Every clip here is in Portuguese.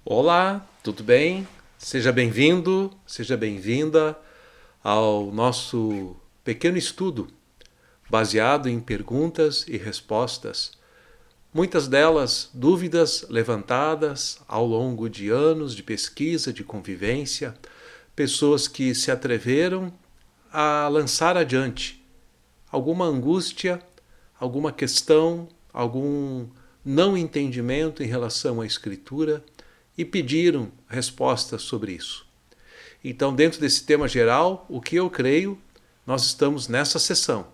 Olá, tudo bem? Seja bem-vindo, seja bem-vinda ao nosso pequeno estudo baseado em perguntas e respostas, muitas delas dúvidas levantadas ao longo de anos de pesquisa, de convivência, pessoas que se atreveram a lançar adiante alguma angústia, alguma questão, algum não entendimento em relação à Escritura e pediram respostas sobre isso. Então, dentro desse tema geral, o que eu creio, nós estamos nessa sessão,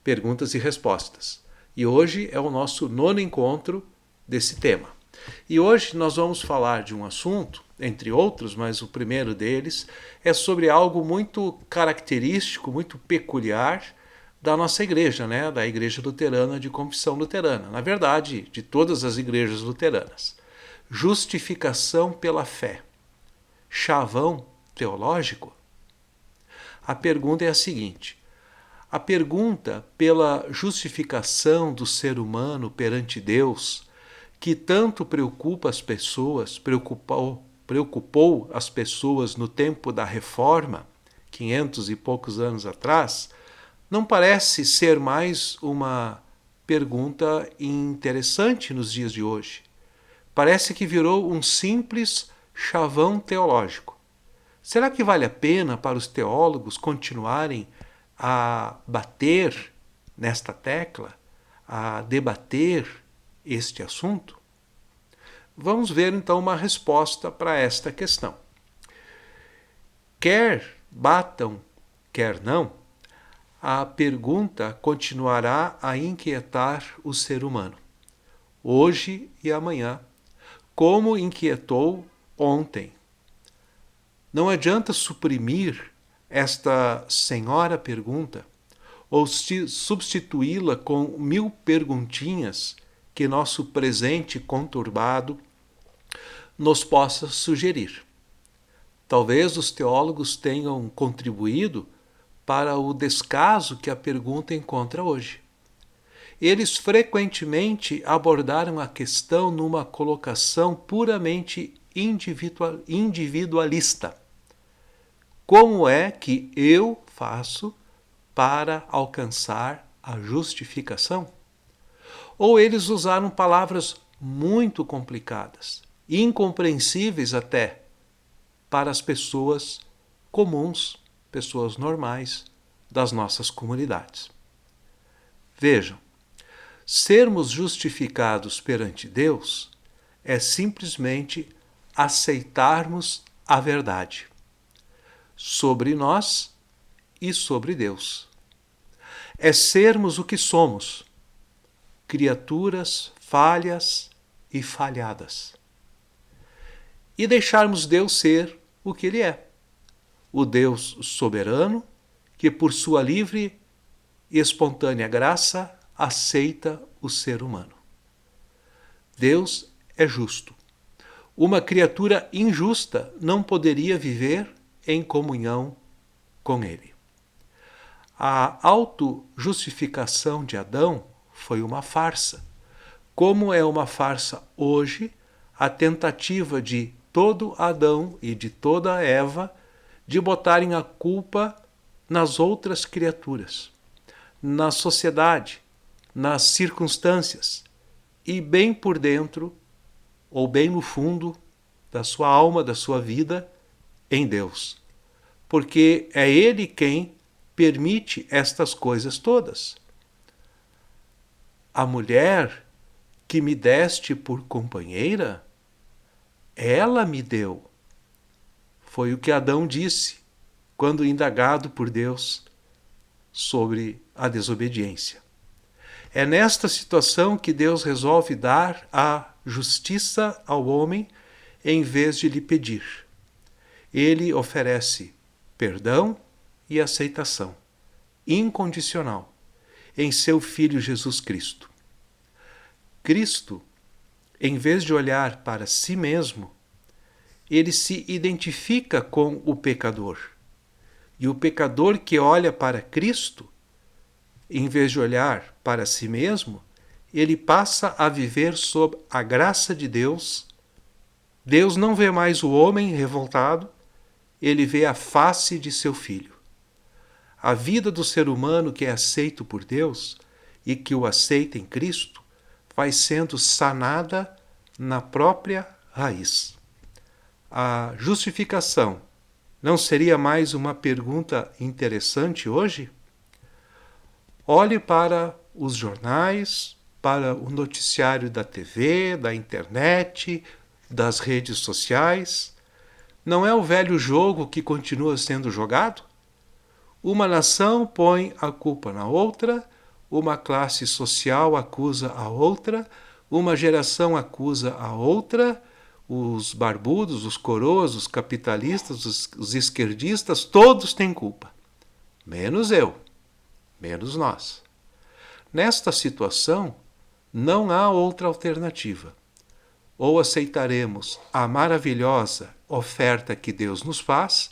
perguntas e respostas. E hoje é o nosso nono encontro desse tema. E hoje nós vamos falar de um assunto, entre outros, mas o primeiro deles é sobre algo muito característico, muito peculiar da nossa igreja, né? Da Igreja Luterana de Confissão Luterana. Na verdade, de todas as igrejas luteranas. Justificação pela fé. Chavão teológico? A pergunta é a seguinte: a pergunta pela justificação do ser humano perante Deus, que tanto preocupa as pessoas, preocupou as pessoas no tempo da Reforma, 500 e poucos anos atrás, não parece ser mais uma pergunta interessante nos dias de hoje. Parece que virou um simples chavão teológico. Será que vale a pena para os teólogos continuarem a bater nesta tecla, a debater este assunto? Vamos ver então uma resposta para esta questão. Quer batam, quer não, a pergunta continuará a inquietar o ser humano, hoje e amanhã, como inquietou ontem. Não adianta suprimir esta senhora pergunta ou substituí-la com 1000 perguntinhas que nosso presente conturbado nos possa sugerir. Talvez os teólogos tenham contribuído para o descaso que a pergunta encontra hoje. Eles frequentemente abordaram a questão numa colocação puramente individualista. Como é que eu faço para alcançar a justificação? Ou eles usaram palavras muito complicadas, incompreensíveis até para as pessoas comuns, pessoas normais das nossas comunidades. Vejam, sermos justificados perante Deus é simplesmente aceitarmos a verdade sobre nós e sobre Deus. É sermos o que somos, criaturas falhas e falhadas. E deixarmos Deus ser o que Ele é, o Deus soberano que, por sua livre e espontânea graça, aceita o ser humano. Deus é justo. Uma criatura injusta não poderia viver em comunhão com Ele. A autojustificação de Adão foi uma farsa, como é uma farsa hoje a tentativa de todo Adão e de toda Eva de botarem a culpa nas outras criaturas, na sociedade, nas circunstâncias e bem por dentro ou bem no fundo da sua alma, da sua vida, em Deus. Porque é Ele quem permite estas coisas todas. A mulher que me deste por companheira, ela me deu. Foi o que Adão disse quando indagado por Deus sobre a desobediência. É nesta situação que Deus resolve dar a justiça ao homem em vez de lhe pedir. Ele oferece perdão e aceitação incondicional em seu Filho Jesus Cristo. Cristo, em vez de olhar para si mesmo, ele se identifica com o pecador. E o pecador que olha para Cristo, em vez de olhar para si mesmo, ele passa a viver sob a graça de Deus Deus não vê mais o homem revoltado, ele vê a face de seu Filho. A vida do ser humano que é aceito por Deus e que o aceita em Cristo vai sendo sanada na própria raiz. A justificação não seria mais uma pergunta interessante hoje? Olhe para os jornais, para o noticiário da TV, da internet, das redes sociais. Não é o velho jogo que continua sendo jogado? Uma nação põe a culpa na outra, uma classe social acusa a outra, uma geração acusa a outra, os barbudos, os coroas, os capitalistas, os esquerdistas, todos têm culpa. Menos eu, menos nós. Nesta situação, não há outra alternativa. Ou aceitaremos a maravilhosa oferta que Deus nos faz,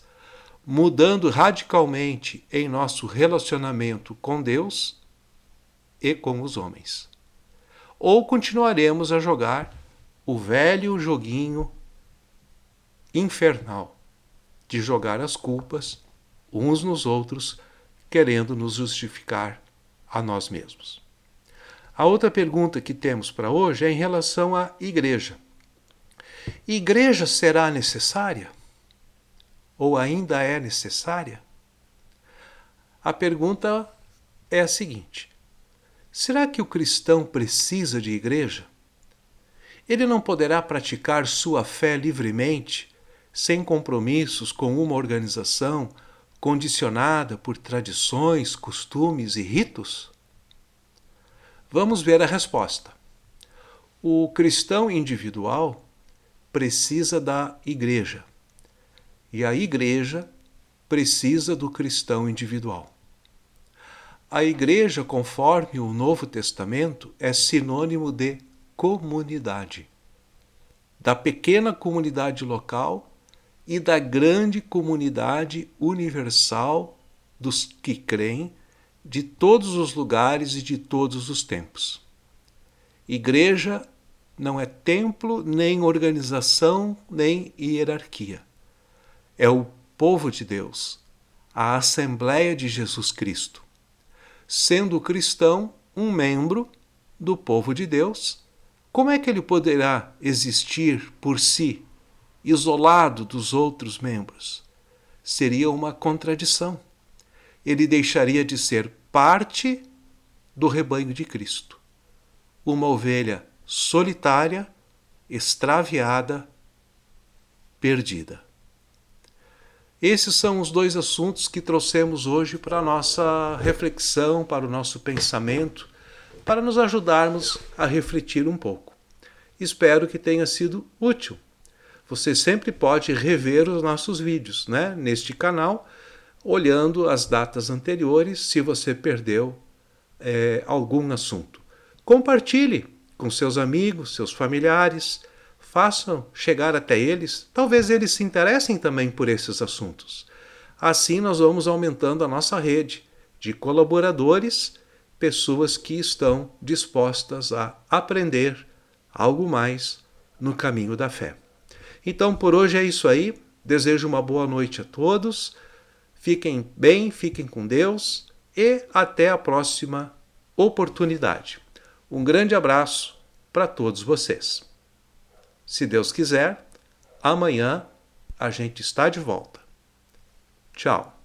mudando radicalmente em nosso relacionamento com Deus e com os homens. Ou continuaremos a jogar o velho joguinho infernal de jogar as culpas uns nos outros, querendo nos justificar a nós mesmos. A outra pergunta que temos para hoje é em relação à igreja. Igreja será necessária? Ou ainda é necessária? A pergunta é a seguinte: será que o cristão precisa de igreja? Ele não poderá praticar sua fé livremente, sem compromissos com uma organização condicionada por tradições, costumes e ritos? Vamos ver a resposta. O cristão individual precisa da igreja, e a igreja precisa do cristão individual. A igreja, conforme o Novo Testamento, é sinônimo de comunidade, da pequena comunidade local e da grande comunidade universal dos que creem de todos os lugares e de todos os tempos. Igreja não é templo, nem organização, nem hierarquia. É o povo de Deus, a Assembleia de Jesus Cristo. Sendo o cristão um membro do povo de Deus, como é que ele poderá existir por si, isolado dos outros membros? Seria uma contradição. Ele deixaria de ser parte do rebanho de Cristo, uma ovelha solitária, extraviada, perdida. Esses são os dois assuntos que trouxemos hoje para a nossa reflexão, para o nosso pensamento, para nos ajudarmos a refletir um pouco. Espero que tenha sido útil. Você sempre pode rever os nossos vídeos, neste canal, olhando as datas anteriores, se você perdeu algum assunto. Compartilhe com seus amigos, seus familiares, façam chegar até eles, talvez eles se interessem também por esses assuntos. Assim nós vamos aumentando a nossa rede de colaboradores, pessoas que estão dispostas a aprender algo mais no caminho da fé. Então por hoje é isso aí, desejo uma boa noite a todos, fiquem bem, fiquem com Deus e até a próxima oportunidade. Um grande abraço para todos vocês. Se Deus quiser, amanhã a gente está de volta. Tchau.